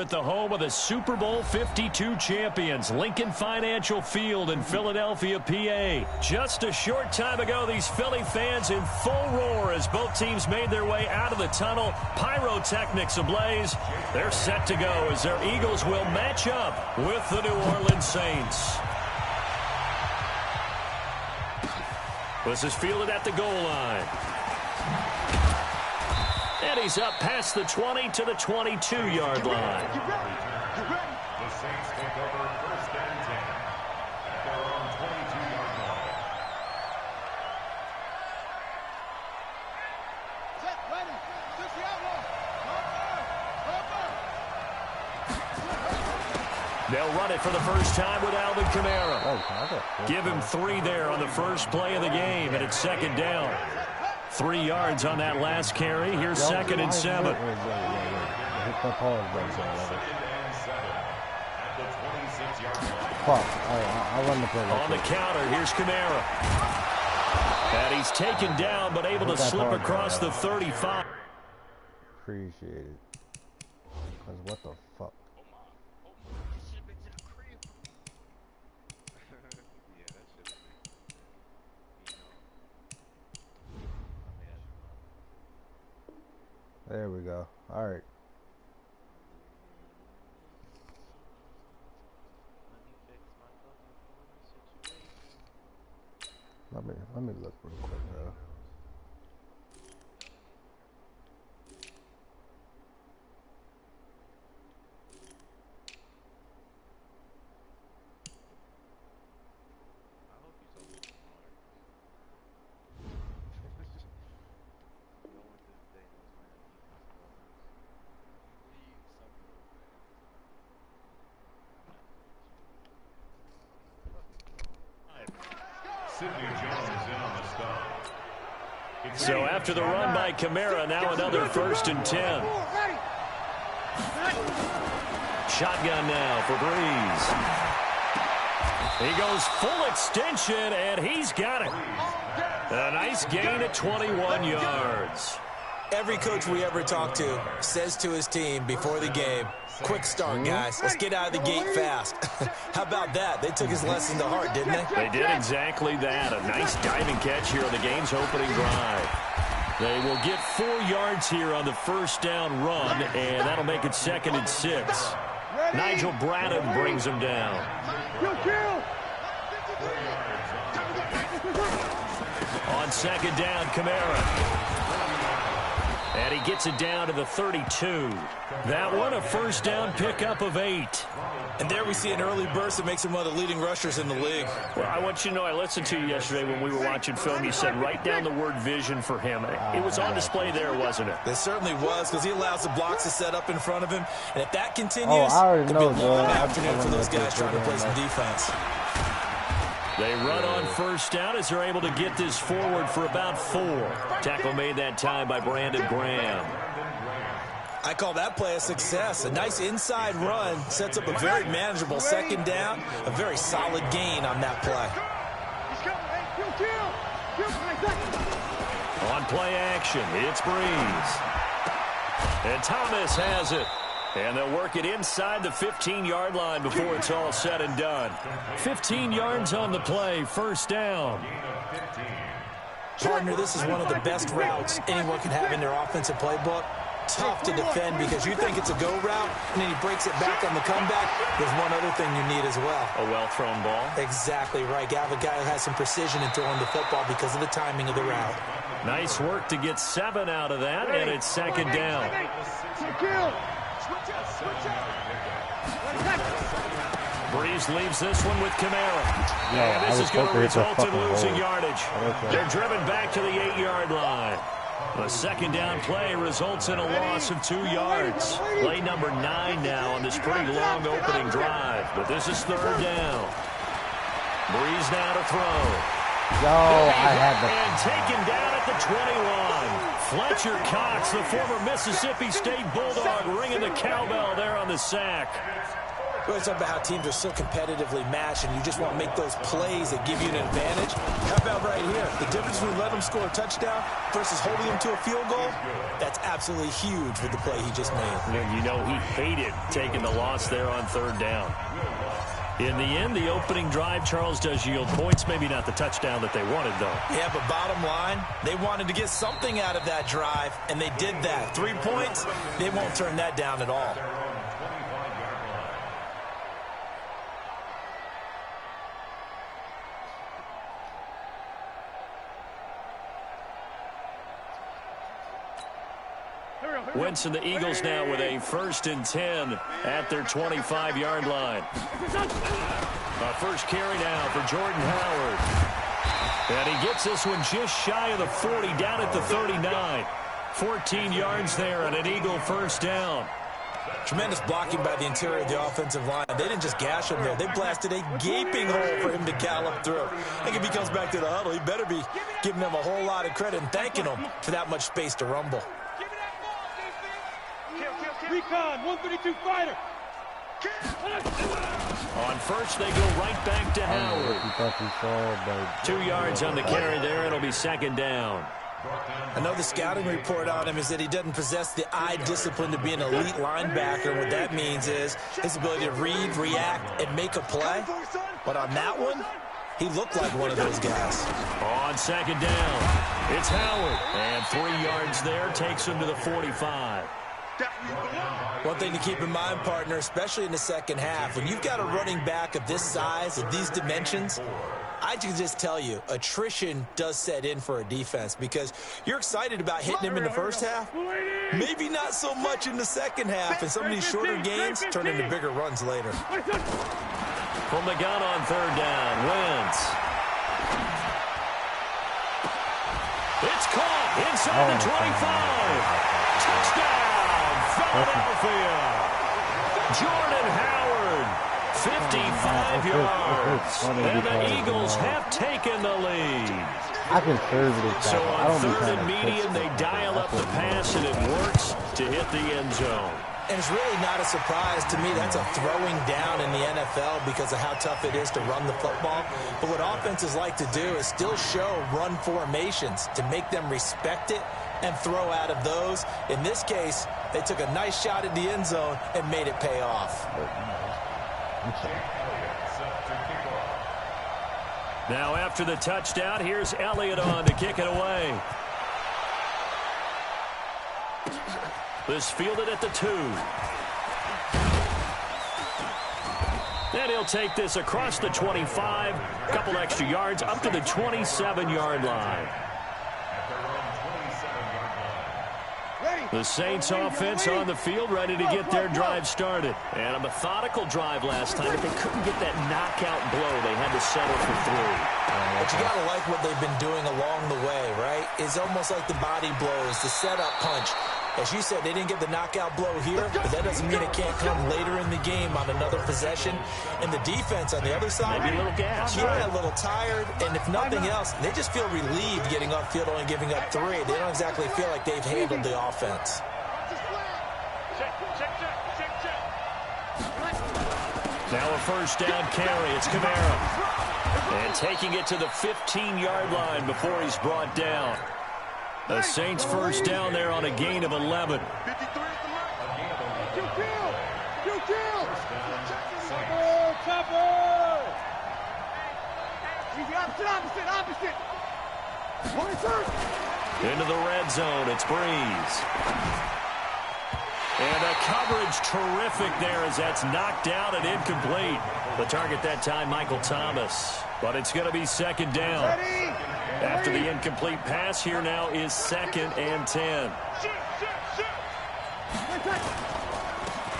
at the home of the Super Bowl 52 champions, Lincoln Financial Field in Philadelphia, PA. Just a short time ago, these Philly fans in full roar as both teams made their way out of the tunnel. Pyrotechnics ablaze. They're set to go as their Eagles will match up with the New Orleans Saints. This is fielded at the goal line. And he's up past the 20 to the 22-yard line. The Saints take over first and 10 at their own 22-yard line. Set, ready, switch the outlaw. They'll run it for the first time with Alvin Kamara. Give him 3 there on the first play of the game, and it's second down. 3 yards on that last carry. Here's second and 7. On the counter, here's Kamara. And he's taken down, but able to slip across the 35. Appreciate it. Because what the fuck? There we go. All right. Let me look real quick, bro. So after the run by Kamara, now another first and 10. Shotgun now for Breeze. He goes full extension, and he's got it. A nice gain at 21 yards. Every coach we ever talk to says to his team before the game, quick start, guys. Let's get out of the gate fast. How about that? They took his lesson to heart, didn't they? They did exactly that. A nice diving catch here on the game's opening drive. They will get 4 yards here on the first down run, and that'll make it second and 6. Nigel Bradham brings him down. On second down, Kamara. And he gets it down to the 32. That one a first down pickup of 8. And there we see an early burst that makes him one of the leading rushers in the league. Well, I want you to know, I listened to you yesterday when we were watching film. You said write down the word vision for him. It was on display there, wasn't it? It certainly was, because he allows the blocks to set up in front of him. And if that continues, I already know, it'll be a long afternoon for those guys trying to play some defense. They run on first down as they're able to get this forward for about 4. Tackle made that time by Brandon Graham. I call that play a success. A nice inside run sets up a very manageable second down. A very solid gain on that play. On play action, it's Breeze. And Thomas has it. And they'll work it inside the 15-yard line before it's all said and done. 15 yards on the play, first down. Partner, this is one of the best routes anyone can have in their offensive playbook. Tough to defend because you think it's a go route, and then he breaks it back on the comeback. There's one other thing you need as well. A well-thrown ball. Exactly right. You have a guy who has some precision in throwing the football because of the timing of the route. Nice work to get 7 out of that, and it's second down. Breeze leaves this one with Kamara. And this is going to result in losing yardage. They're driven back to the 8-yard line. The second down play results in a loss of 2 yards. Play number 9 now on this pretty long opening drive. But this is third down. Breeze now to throw. And taken down at the 21. Fletcher Cox, the former Mississippi State Bulldog, ringing the cowbell there on the sack. We always talk about how teams are so competitively matched, and you just want to make those plays that give you an advantage. How about right here? The difference between letting them score a touchdown versus holding them to a field goal, that's absolutely huge with the play he just made. You know, he hated taking the loss there on third down. In the end, the opening drive, Charles, does yield points. Maybe not the touchdown that they wanted, though. Yeah, but bottom line, they wanted to get something out of that drive, and they did that. 3 points, they won't turn that down at all. Wentz and the Eagles now with a 1st and 10 at their 25-yard line. First carry now for Jordan Howard. And he gets this one just shy of the 40, down at the 39. 14 yards there and an Eagle first down. Tremendous blocking by the interior of the offensive line. They didn't just gash him there. They blasted a gaping hole for him to gallop through. I think if he comes back to the huddle, he better be giving them a whole lot of credit and thanking them for that much space to rumble. Recon, 132 fighter. On first, they go right back to Howard. 2 yards on the carry there. It'll be 2nd down. I know the scouting report on him is that he doesn't possess the eye discipline to be an elite linebacker. And what that means is his ability to read, react, and make a play. But on that one, he looked like one of those guys. On 2nd down, it's Howard. And 3 yards there takes him to the 45. One thing to keep in mind, partner, especially in the second half, when you've got a running back of this size, of these dimensions, I can just tell you, attrition does set in for a defense because you're excited about hitting him in the first half, maybe not so much in the second half, and some of these shorter gains turn into bigger runs later. From the gun on 3rd down, Wentz. It's caught inside the 25. Touchdown! Philadelphia. Jordan Howard, 55 yards. And the Eagles have taken the lead. So on 3rd and medium, they dial up the pass, and it works to hit the end zone. And it's really not a surprise to me. That's a throwing down in the NFL because of how tough it is to run the football. But what offenses like to do is still show run formations to make them respect it and throw out of those. In this case, they took a nice shot at the end zone and made it pay off. Now after the touchdown, here's Elliott on to kick it away. This fielded at the 2. And he'll take this across the 25, a couple extra yards, up to the 27-yard line. The Saints offense on the field, ready to get their drive started. And a methodical drive last time, but they couldn't get that knockout blow. They had to settle for 3. But you got to like what they've been doing along the way, right? It's almost like the body blows, the setup punch. As you said, they didn't get the knockout blow here, but that doesn't mean it can't come later in the game on another possession. And the defense on the other side, maybe a little gas. Yeah, a little tired. And if nothing else, they just feel relieved getting upfield only giving up 3. They don't exactly feel like they've handled the offense. Now a first down carry. It's Kamara. And taking it to the 15-yard line before he's brought down. The Saints first down there on a gain of 11. Into the red zone, it's Breeze. And the coverage terrific there as that's knocked out and incomplete. The target that time, Michael Thomas. But it's going to be 2nd down. After the incomplete pass, here now is 2nd and 10.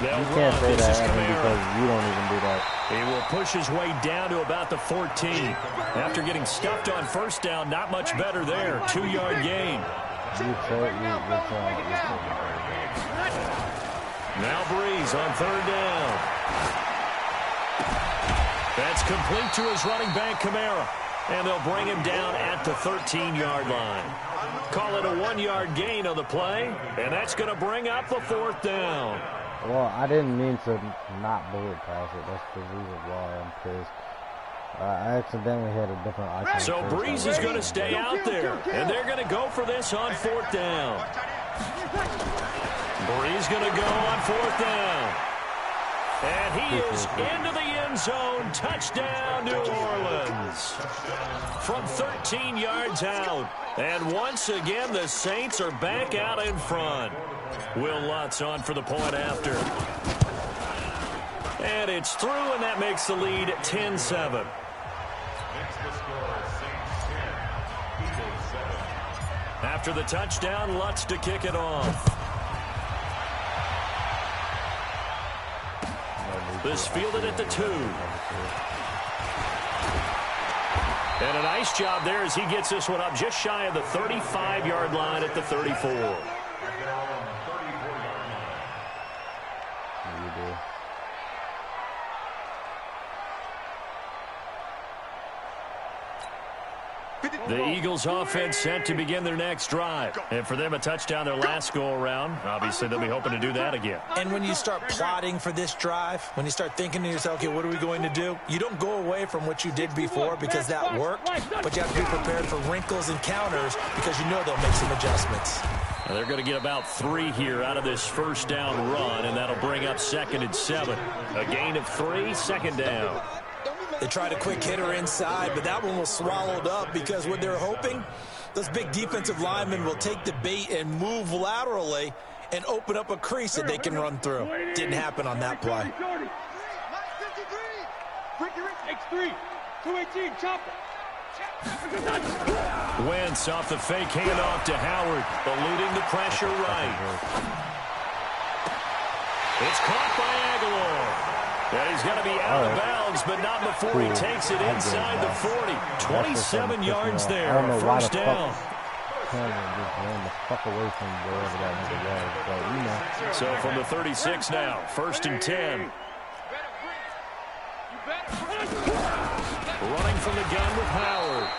They'll you can't say that because you don't even do that. He will push his way down to about the 14. After getting stuffed on first down, not much better there. 2-yard gain. Now Breeze on 3rd down. That's complete to his running back, Kamara. And they'll bring him down at the 13-yard line. Call it a 1-yard gain on the play, and that's going to bring up a 4th down. Well, I didn't mean to not bullet pass it. That's the reason why I'm pissed. I accidentally hit a different icon. So Breeze is going to stay out there, and they're going to go for this on 4th down. Breeze going to go on 4th down. And he is into the end zone. Touchdown, New Orleans. From 13 yards out. And once again, the Saints are back out in front. Will Lutz on for the point after. And it's through, and that makes the lead 10-7. After the touchdown, Lutz to kick it off. This fielded at the 2. And a nice job there as he gets this one up just shy of the 35-yard line at the 34. The Eagles offense set to begin their next drive. And for them, a touchdown their last go-around. Obviously, they'll be hoping to do that again. And when you start plotting for this drive, when you start thinking to yourself, okay, what are we going to do? You don't go away from what you did before because that worked, but you have to be prepared for wrinkles and counters because you know they'll make some adjustments. Now they're going to get about 3 here out of this first down run, and that'll bring up 2nd and 7. A gain of 3, 2nd down. They tried a quick hitter inside, but that one was swallowed up because what they're hoping, those big defensive linemen will take the bait and move laterally and open up a crease that they can run through. Didn't happen on that play. X3, 218, chop it. Wentz off the fake handoff to Howard, eluding the pressure right. It's caught by Aguilar. And he's going to be out of bounds, but not before he takes it inside the 40. 27 yards there, first down. So from the 36 now, 1st and 10. Running from the gun with Howard.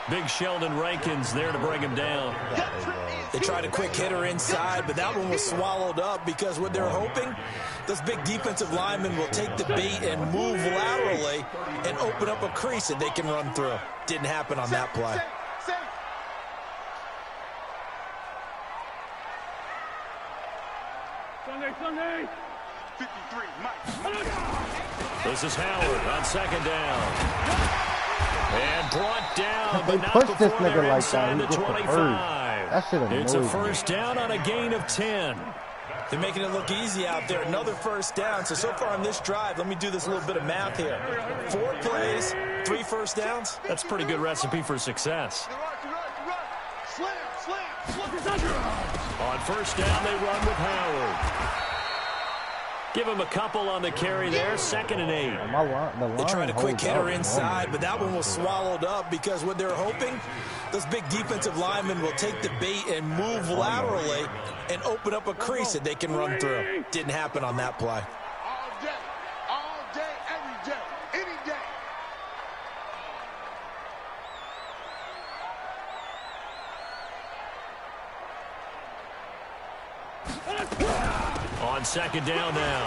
Big Sheldon Rankins there to bring him down. They tried a quick hitter inside, but that one was swallowed up because what they're hoping, those big defensive linemen will take the bait and move laterally and open up a crease that they can run through. Didn't happen on that play. Sunday. 53, Mike. This is Howard on 2nd down. And brought down, but not pushed before this nigga they're like inside that. the 25. That shit annoyed It's a me. first down on a gain of 10. They're making it look easy out there. Another first down. So far on this drive, let me do this little bit of math here. 4 plays, 3 first downs. That's a pretty good recipe for success. On first down, they run with Howard. Give him a couple on the carry there, 2nd and 8. They tried a quick hitter inside, but that one was swallowed up because what they're hoping, those big defensive linemen will take the bait and move laterally and open up a crease that they can run through. Didn't happen on that play. All day, every day, any day. On 2nd down now,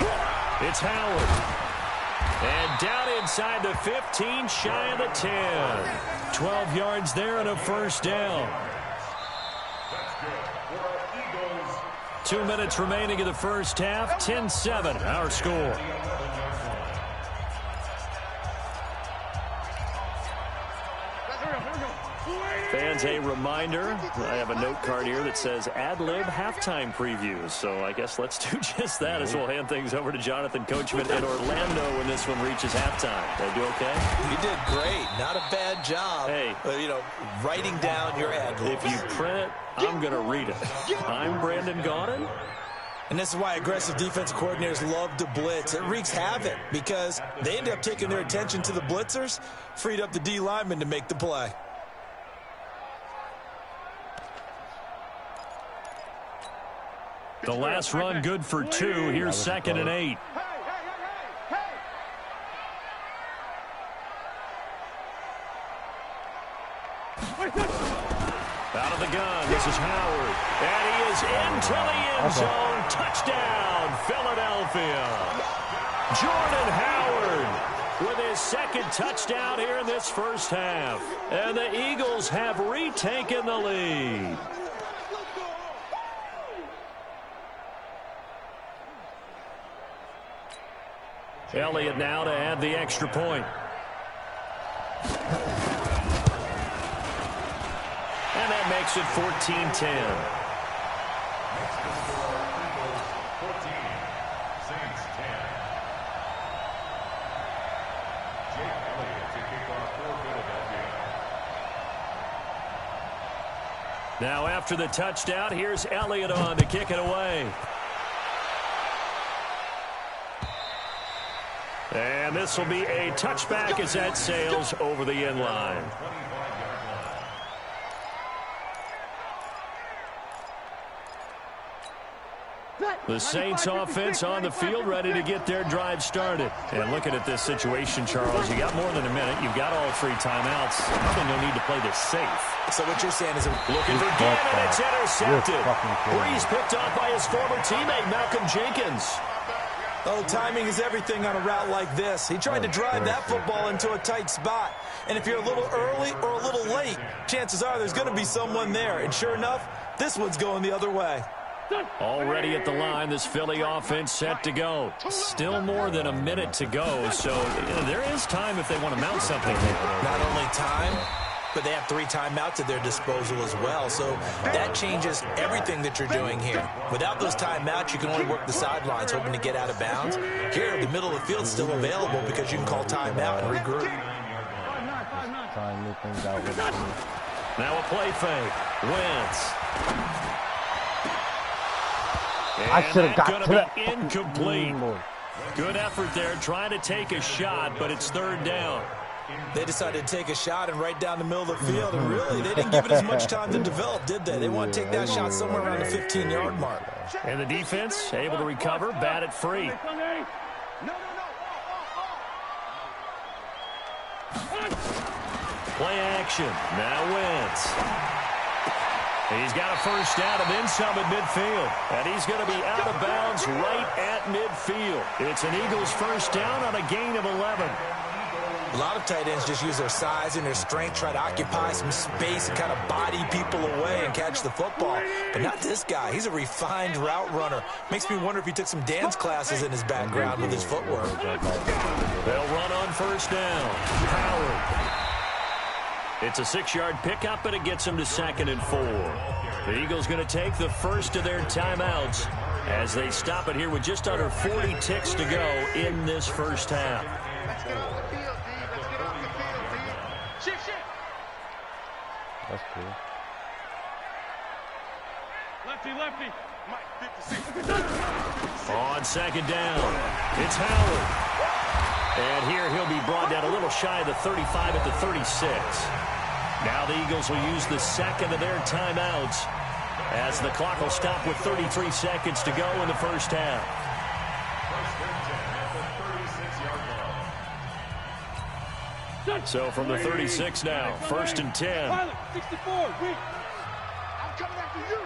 it's Howard. And down inside the 15, shy of the 10. 12 yards there and a first down. 2 minutes remaining in the first half, 10-7, our score. Fans, a reminder, I have a note card here that says ad-lib halftime previews. So I guess let's do just that as we'll hand things over to Jonathan Coachman in Orlando when this one reaches halftime. Did I do okay? You did great. Not a bad job. Hey. Writing down your ad-libs. If you print it, I'm going to read it. I'm Brandon Gaudin. And this is why aggressive defense coordinators love to blitz. It wreaks havoc because they end up taking their attention to the blitzers, freed up the D lineman to make the play. The last run good for 2. Here's 2nd and 8. Out of the gun. This is Howard. And he is into the end zone. Touchdown, Philadelphia. Jordan Howard with his second touchdown here in this first half. And the Eagles have retaken the lead. Elliott now to add the extra point. And that makes it 14-10. Now after the touchdown, here's Elliott on to kick it away. And this will be a touchback as that sails over the end line. The Saints offense on the field ready to get their drive started. And looking at this situation, Charles, you got more than a minute. You've got all 3 timeouts. Probably no need to play this safe. So what you're saying is looking for Gannon. It's intercepted. Breeze picked off by his former teammate, Malcolm Jenkins. Oh, timing is everything on a route like this. He tried to drive that football into a tight spot. And if you're a little early or a little late, chances are there's going to be someone there. And sure enough, this one's going the other way. Already at the line, this Philly offense set to go. Still more than a minute to go, so there is time if they want to mount something here. Not only time, but they have 3 timeouts at their disposal as well, so that changes everything that you're doing here. Without those timeouts, you can only work the sidelines, hoping to get out of bounds. Here, the middle of the field is still available because you can call timeout and regroup. Now a play fake. Wentz. I should have got to that. Incomplete. Good effort there trying to take a shot, but it's 3rd down. They decided to take a shot and right down the middle of the field, and really, they didn't give it as much time to develop, did they? They want to take that shot somewhere around the 15-yard mark. And the defense able to recover, bat it free. Play action. Now Wentz. He's got a first down and then some at midfield. And he's going to be out of bounds right at midfield. It's an Eagles first down on a gain of 11. A lot of tight ends just use their size and their strength, try to occupy some space and kind of body people away and catch the football. But not this guy. He's a refined route runner. Makes me wonder if he took some dance classes in his background with his footwork. They'll run on first down. Howard. It's a 6-yard pickup, and it gets them to 2nd and 4. The Eagles going to take the first of their timeouts as they stop it here with just under 40 ticks to go in this first half. That's cool. Lefty. On 2nd down, it's Howard. And here he'll be brought down a little shy of the 35 at the 36. Now the Eagles will use the 2nd of their timeouts as the clock will stop with 33 seconds to go in the first half. So from the 36 now, 1st and 10. Pilot, 64, wait. I'm coming after you.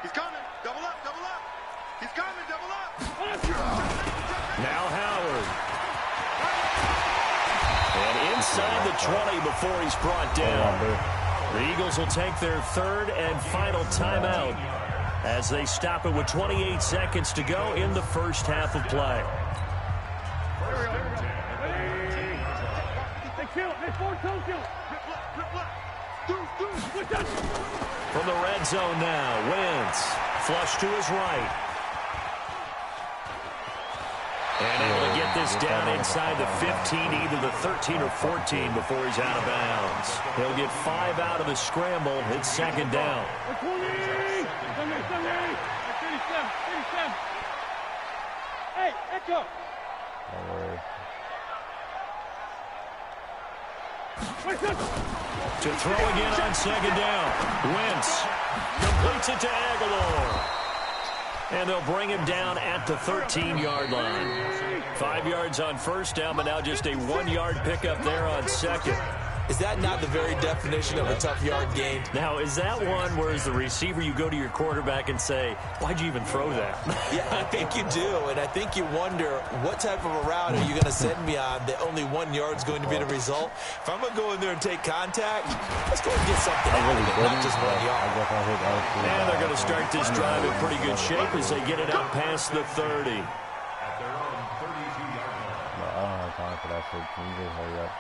He's coming. Double up. He's coming, double up. Now Howard. And inside the 20 before he's brought down. The Eagles will take their 3rd and final timeout as they stop it with 28 seconds to go in the first half of play. From the red zone now, Wentz. Flush to his right. And able to get this down inside the 15, either the 13 or 14 before he's out of bounds. He'll get 5 out of the scramble. It's 2nd down. 37. Hey, Echo. To throw again on 2nd down. Wentz completes it to Aguilar. And they'll bring him down at the 13-yard line. 5 yards on first down, but now just a 1-yard pickup there on 2nd. Is that not the very definition of a tough yard gain? Now, is that one where as the receiver you go to your quarterback and say, why'd you even throw that? Yeah, I think you do, and I think you wonder what type of a route are you going to send me on that only 1 yard's going to be the result. If I'm going to go in there and take contact, let's go and get something out of it, not just 1 yard. And they're going to start this drive in pretty good shape as they get it out past the 30. At their own 32-yard line. I don't have time for that shit. Can you just hurry up?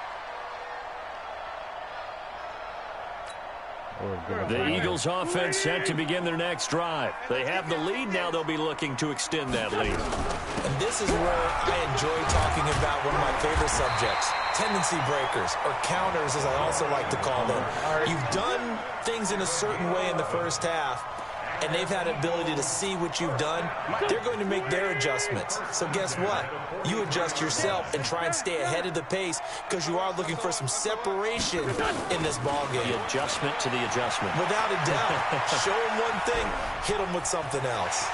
The Eagles offense set to begin their next drive. They have the lead. Now they'll be looking to extend that lead. And this is where I enjoy talking about one of my favorite subjects, tendency breakers, or counters as I also like to call them. You've done things in a certain way in the first half, and they've had an ability to see what you've done. They're going to make their adjustments. So guess what? You adjust yourself and try and stay ahead of the pace because you are looking for some separation in this ballgame. The adjustment to the adjustment. Without a doubt. Show them one thing, hit them with something else.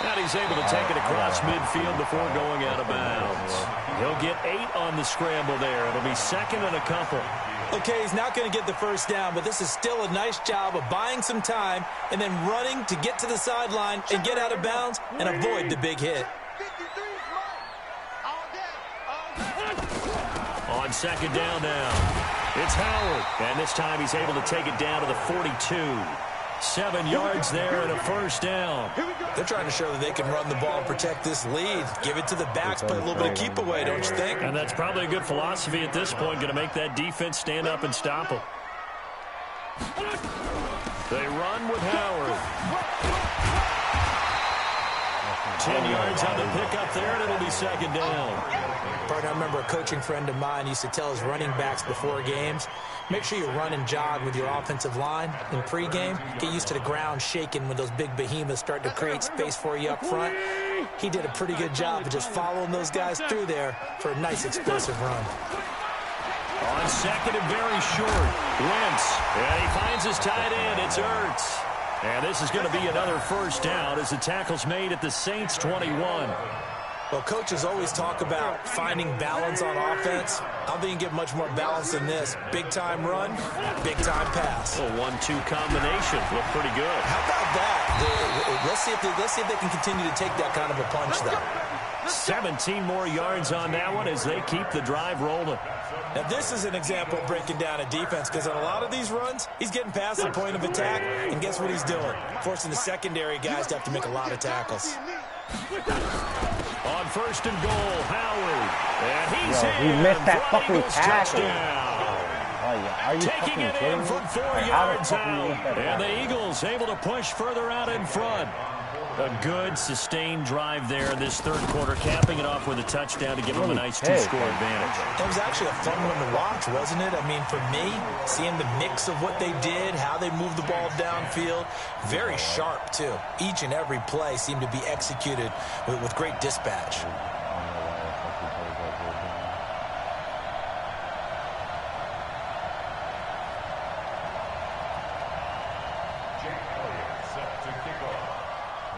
And he's able to take it across midfield before going out of bounds. He'll get 8 on the scramble there. It'll be second and a couple. Okay, he's not going to get the first down, but this is still a nice job of buying some time and then running to get to the sideline and get out of bounds and avoid the big hit. On second down now, it's Howard. And this time he's able to take it down to the 42. 7 yards there and a first down. They're trying to show that they can run the ball and protect this lead. Give it to the backs, play a little bit of keep away, don't you think? And that's probably a good philosophy at this point, going to make that defense stand up and stop them. They run with Howard. 10 yards on the pickup there, and it'll be second down. Partner, I remember a coaching friend of mine used to tell his running backs before games, make sure you run and jog with your offensive line in pregame. Get used to the ground shaking when those big behemoths start to create space for you up front. He did a pretty good job of just following those guys through there for a nice explosive run. On second and very short, Wentz. And he finds his tight end. It's Ertz. And this is going to be another first down as the tackle's made at the Saints 21. Well, coaches always talk about finding balance on offense. I don't think you can get much more balance than this. Big-time run, big-time pass. A 1-2 combination. Look pretty good. How about that? Let's see if they can continue to take that kind of a punch, though. 17 more yards on that one as they keep the drive rolling. Now, this is an example of breaking down a defense because on a lot of these runs, he's getting past the point of attack, and guess what he's doing? Forcing the secondary guys to have to make a lot of tackles. On first and goal, Howard. And he's in. He missed that for fucking Eagles tackle. touchdown. Are you Taking it in from 4 yards out. And the Eagles able to push further out in front. A good, sustained drive there in this third quarter, capping it off with a touchdown to give them a nice 2-score advantage. It was actually a fun one to watch, wasn't it? I mean, for me, seeing the mix of what they did, how they moved the ball downfield, very sharp, too. Each and every play seemed to be executed with great dispatch.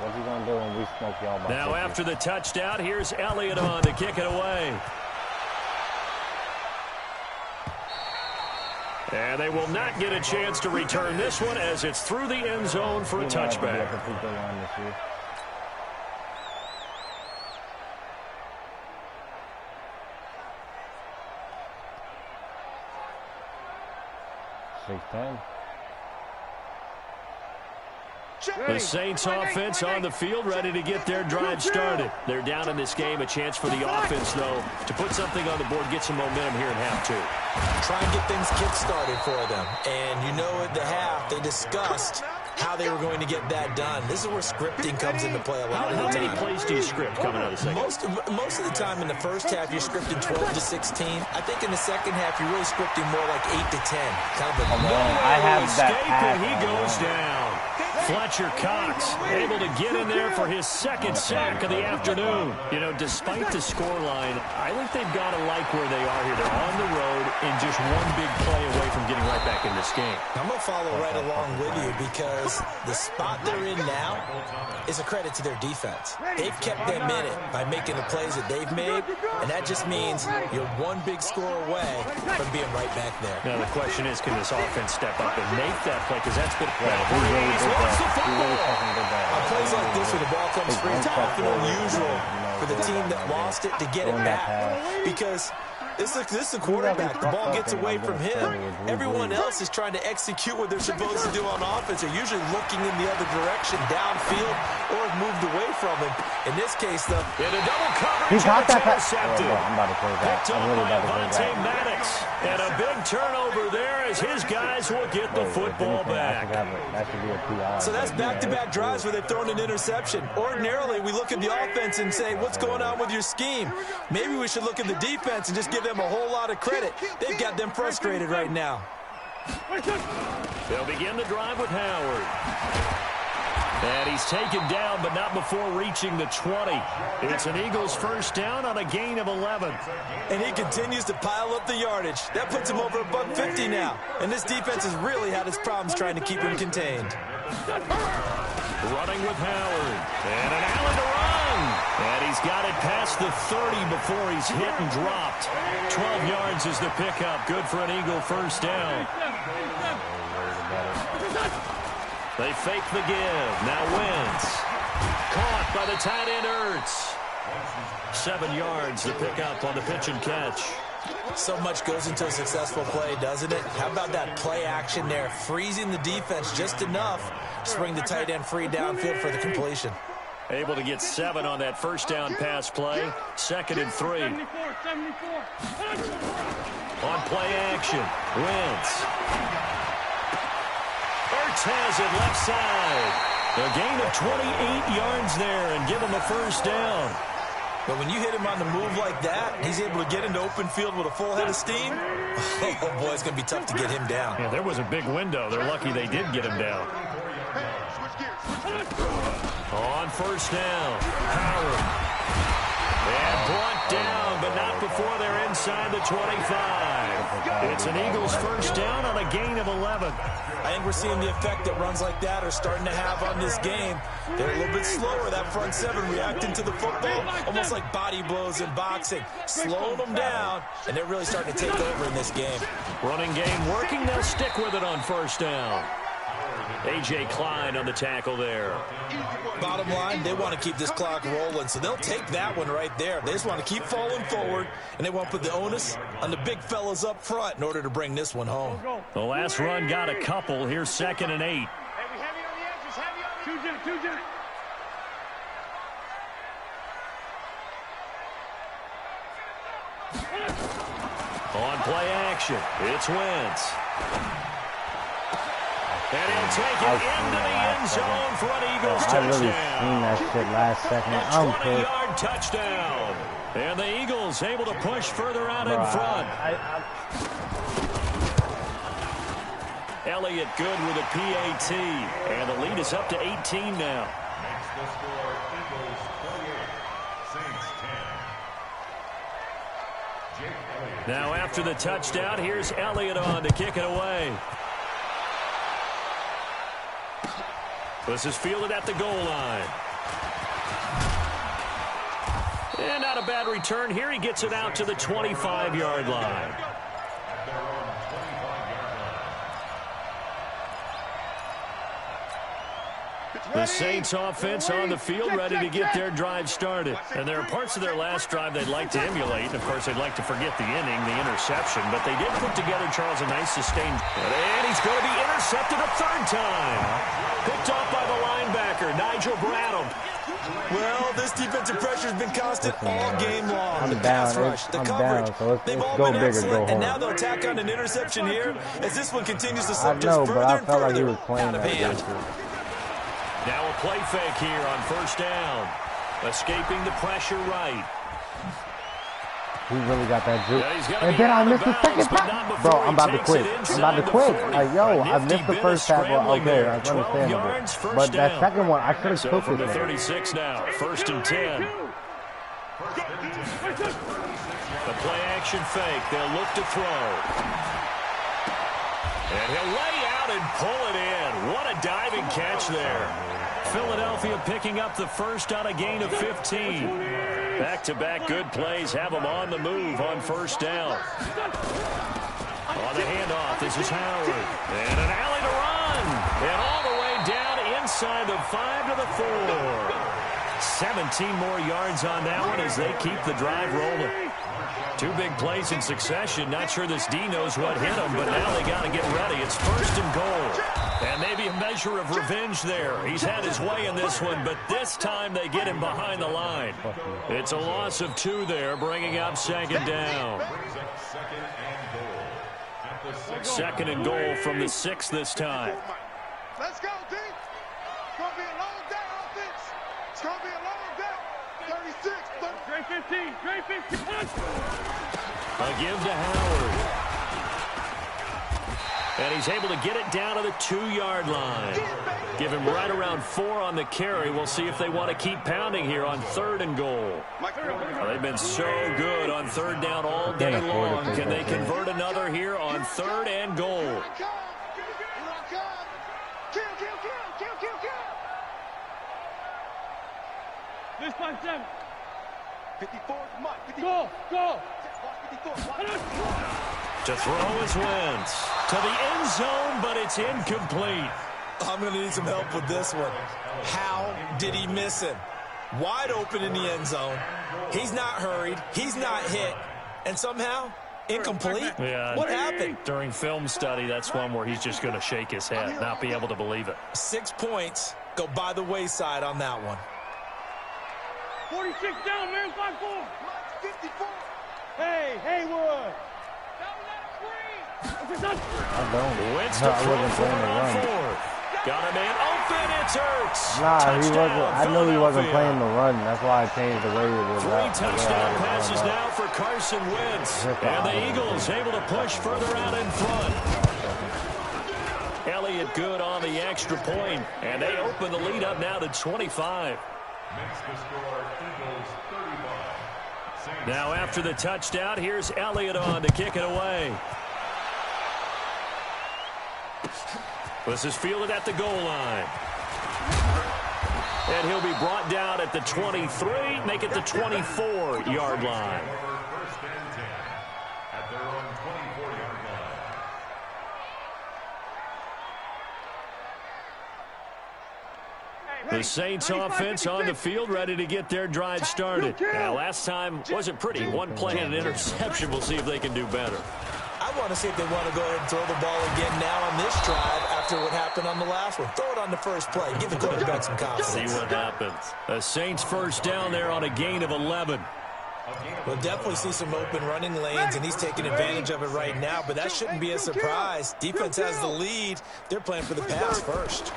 What's he going to do when we smoke y'all by Now, after the touchdown, here's Elliott on to kick it away. And they will not get a chance to return this one as it's through the end zone for a touchback. The Saints offense on the field ready to get their drive started. They're down in this game. A chance for the offense, though, to put something on the board, get some momentum here in half two. Try and get things kick-started for them. And you know at the half, they discussed how they were going to get that done. This is where scripting comes into play a lot of the time. How many plays do you script coming out of the second? Most of the time in the first half, you're scripting 12 to 16. I think in the second half, you're really scripting more like 8 to 10. Kind of a I have that pass. And he goes down. Fletcher Cox able to get in there for his second sack of the afternoon. You know, despite the scoreline, I think they've got to like where they are here. They're on the road and just one big play away from getting right back in this game. I'm going to follow right along with you because the spot they're in now is a credit to their defense. They've kept them in it by making the plays that they've made, and that just means you're one big score away from being right back there. Now, the question is, can this offense step up and make that play? Because that's been on plays like this where the ball comes free, it's often unusual for the team that lost it to get it back. Because this is the quarterback. The ball gets away from him. Everyone else is trying to execute what they're supposed to do on offense. They're usually looking in the other direction, downfield, or have moved away from him. In this case, though, in a double coverage, he caught that pass. I'm about to play that. Picked up by Avonte Maddox. And a big turnover there as his guys will get the football back. So that's back-to-back drives where they've thrown an interception. Ordinarily, we look at the offense and say, what's going on with your scheme? Maybe we should look at the defense and just give them a whole lot of credit. They've got them frustrated right now. They'll begin the drive with Howard. And he's taken down, but not before reaching the 20. It's an Eagles first down on a gain of 11. And he continues to pile up the yardage. That puts him over $150 now. And this defense has really had its problems trying to keep him contained. Running with Howard. And an Allen to run. And he's got it past the 30 before he's hit and dropped. 12 yards is the pickup. Good for an Eagle first down. They fake the give. Now Wentz. Caught by the tight end Ertz. 7 yards the pickup on the pitch and catch. So much goes into a successful play, doesn't it? How about that play action there? Freezing the defense just enough to bring the tight end free downfield for the completion. Able to get 7 on that first down pass play. 2nd and 3. On play action. Wentz. Ertz has it left side. A gain of 28 yards there and give him a first down. But when you hit him on the move like that, he's able to get into open field with a full head of steam. Oh, boy, it's going to be tough to get him down. Yeah, there was a big window. They're lucky they did get him down. On first down, Howard. And brought down, but not before they're inside the 25. It's an Eagles first down on a gain of 11. I think we're seeing the effect that runs like that are starting to have on this game. They're a little bit slower, that front seven, reacting to the football, almost like body blows in boxing. Slowing them down, and they're really starting to take over in this game. Running game working, they'll stick with it on first down. A.J. Klein on the tackle there. Bottom line, they want to keep this clock rolling, so they'll take that one right there. They just want to keep falling forward, and they want to put the onus on the big fellas up front in order to bring this one home. The last run got a couple. Here's 2nd and 8. On play action, it's Wentz. And he'll take it into the end zone for an Eagles touchdown. I really seen that shit last second. A 20-yard touchdown. And the Eagles able to push further out in front. Elliott good with a PAT. And the lead is up to 18 now. Next the score, Eagles 48, Saints 10. Jake Elliott. Now after the touchdown, here's Elliott on to kick it away. This is fielded at the goal line. And not a bad return here. He gets it out to the 25-yard line. The Saints offense on the field ready to get their drive started. And there are parts of their last drive they'd like to emulate. Of course, they'd like to forget the inning, the interception. But they did put together, Charles, a nice sustained. And he's going to be intercepted a 3rd time. Picked off by the linebacker, Nigel Bradham. Well, this defensive pressure has been constant all game long. The pass rush, the coverage, they've all been excellent, and now they'll tack on an interception here as this one continues to slip just further and further out of hand. Now a play fake here on first down. Escaping the pressure right. He really got that juke. Yeah, and then I missed the second tackle. Bro, I'm about to quit. I'm about to quit. Like, yo, I missed the first tackle. Okay, that's understandable. But that second one, I could have took from it. the 36 now, 1st and 10. The play action fake. They'll look to throw. And he'll lay out and pull it in. What a diving catch there. Philadelphia picking up the first on a gain of 15. Back-to-back good plays have them on the move on 1st down. On the handoff, this is Howard. And an alley to run. And all the way down inside the 5 to the 4. 17 more yards on that one as they keep the drive rolling. 2 big plays in succession. Not sure this D knows what hit him, but now they got to get ready. It's 1st and goal. And maybe a measure of revenge there. He's had his way in this one, but this time they get him behind the line. It's a loss of 2 there, bringing up 2nd down. 2nd and goal from the 6 this time. Let's go, D. It's going to be a long day, offense. It's going to be a long day. 36, 30. Trey 15. A give to Howard. And he's able to get it down to the 2-yard line. Give him right around 4 on the carry. We'll see if they want to keep pounding here on 3rd and goal. They've been so good on 3rd down all day long. Can they convert another here on 3rd and goal? This time, 7. 54, Mike. Go. To throw is Wentz. To the end zone, but it's incomplete. I'm going to need some help with this one. How did he miss him? Wide open in the end zone. He's not hurried. He's not hit. And somehow, incomplete? Yeah, what happened? During film study, that's one where he's just going to shake his head, not be able to believe it. 6 points go by the wayside on that one. 46 down, man, 5-4. 54. Hey, Haywood. Wentz to throw for on 4th. Got a man open, it's Ertz. Nah, touchdown, he wasn't. I knew he wasn't playing the run. That's why I changed the way it was. 3 touchdown passes now for Carson Wentz. And the Eagles able to push further out in front. Elliott good on the extra point, and they open the lead up now to 25. Makes the score Eagles 35. Now after the touchdown, here's Elliott on to kick it away. This is fielded at the goal line. And he'll be brought down at the 23, make it the 24-yard line. First and 10 at their own 24-yard line. The Saints offense on the field, ready to get their drive started. Now, last time wasn't pretty. 1 play and an interception. We'll see if they can do better. I want to see if they want to go ahead and throw the ball again now on this drive after what happened on the last one. Throw it on the first play. Give the quarterback some confidence. See what happens. The Saints first down there on a gain of 11. We'll definitely see some open running lanes, and he's taking advantage of it right now, but that shouldn't be a surprise. Defense has the lead. They're playing for the pass first.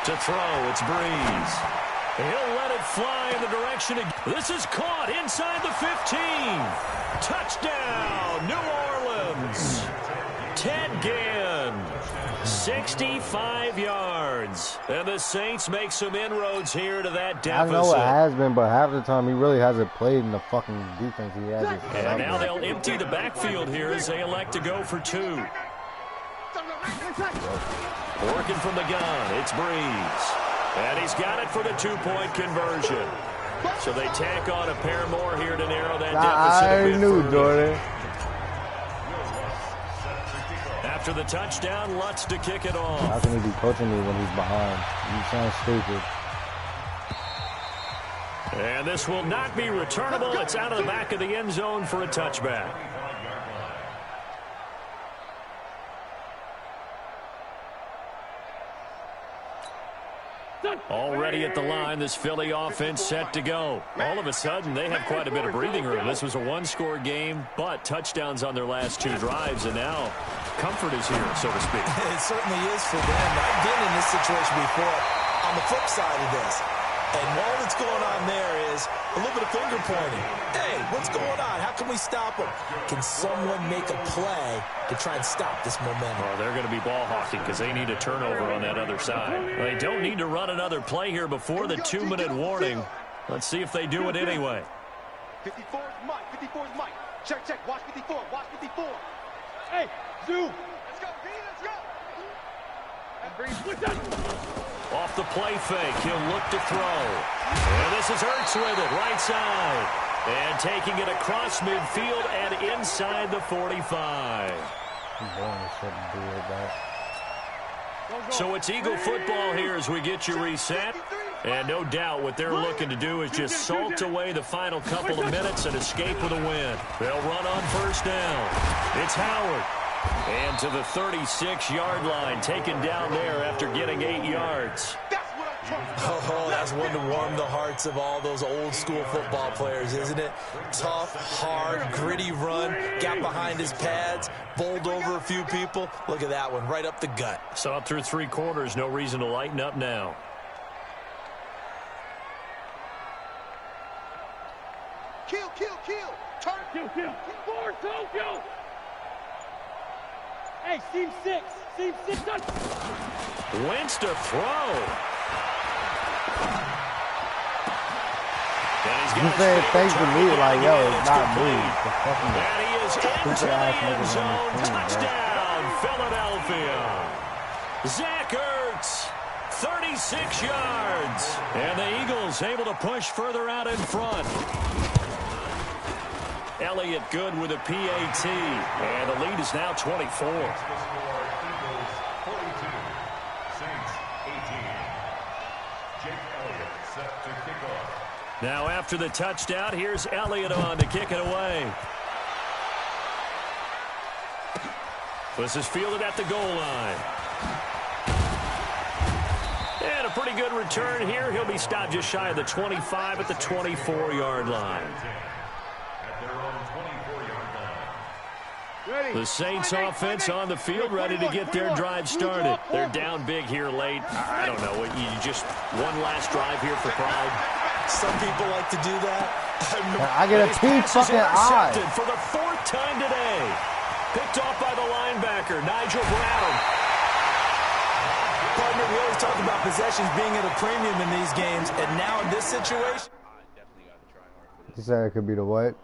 To throw, it's Breeze. He'll let it fly in the direction of... This is caught inside the 15. Touchdown, New Orleans. Ted Ginn, 65 yards. And the Saints make some inroads here to that deficit. I know it has been, but half the time he really hasn't played in the fucking defense he has. And now they'll empty the backfield here as they elect to go for 2. Working from the gun, it's Breeze. And he's got it for the 2-point conversion. So they tack on a pair more here to narrow that deficit. I already knew, Jordan. After the touchdown, Lutz to kick it off. How can he be coaching me when he's behind? You sound stupid. And this will not be returnable. It's out of the back of the end zone for a touchback. Already at the line, this Philly offense set to go. All of a sudden, they have quite a bit of breathing room. This was a 1-score game, but touchdowns on their last 2 drives, and now comfort is here, so to speak. It certainly is for them. I've been in this situation before. On the flip side of this, And all that's going on there is a little bit of finger pointing. Hey, what's going on? How can we stop them? Can someone make a play to try and stop this momentum? Well, they're going to be ball hawking because they need a turnover on that other side. They don't need to run another play here before the 2-minute warning. Let's see if they do it anyway. 54 is Mike. 54 is Mike. Check, check. Watch 54. Watch 54. Hey, Zoo. Let's go, B. Let's go. Off the play fake, he'll look to throw. And this is Hurts with it, right side. And taking it across midfield and inside the 45. So it's Eagle football here as we get you reset. And no doubt what they're looking to do is just salt away the final couple of minutes and escape with a win. They'll run on first down. It's Howard. And to the 36-yard line, taken down there after getting 8 yards. Oh, that's one to warm the hearts of all those old-school football players, isn't it? Tough, hard, gritty run, got behind his pads, bowled over a few people. Look at that one, right up the gut. Saw it through 3 quarters, no reason to lighten up now. Kill, kill, kill. Turn. Kill, kill. Forward, kill. Hey, seam 6. Seam 6. Wentz to throw. You said thanks to me, like, yo, it's not me. And he is into the end zone. Touchdown, Philadelphia. Zach Ertz, 36 yards. And the Eagles able to push further out in front. Elliott good with a PAT. And the lead is now 24. Now after the touchdown, here's Elliott on to kick it away. This is fielded at the goal line. And a pretty good return here. He'll be stopped just shy of the 25 at the 24-yard line. The Saints offense on the field, ready to get their drive started. They're down big here late. I don't know. You just one last drive here for pride. Some people like to do that. I get a pink fucking eye. For the 4th time today. Picked off by the linebacker, Nigel Brown. Partner, we always talk about possessions being at a premium in these games, and now in this situation. He said it could be the what?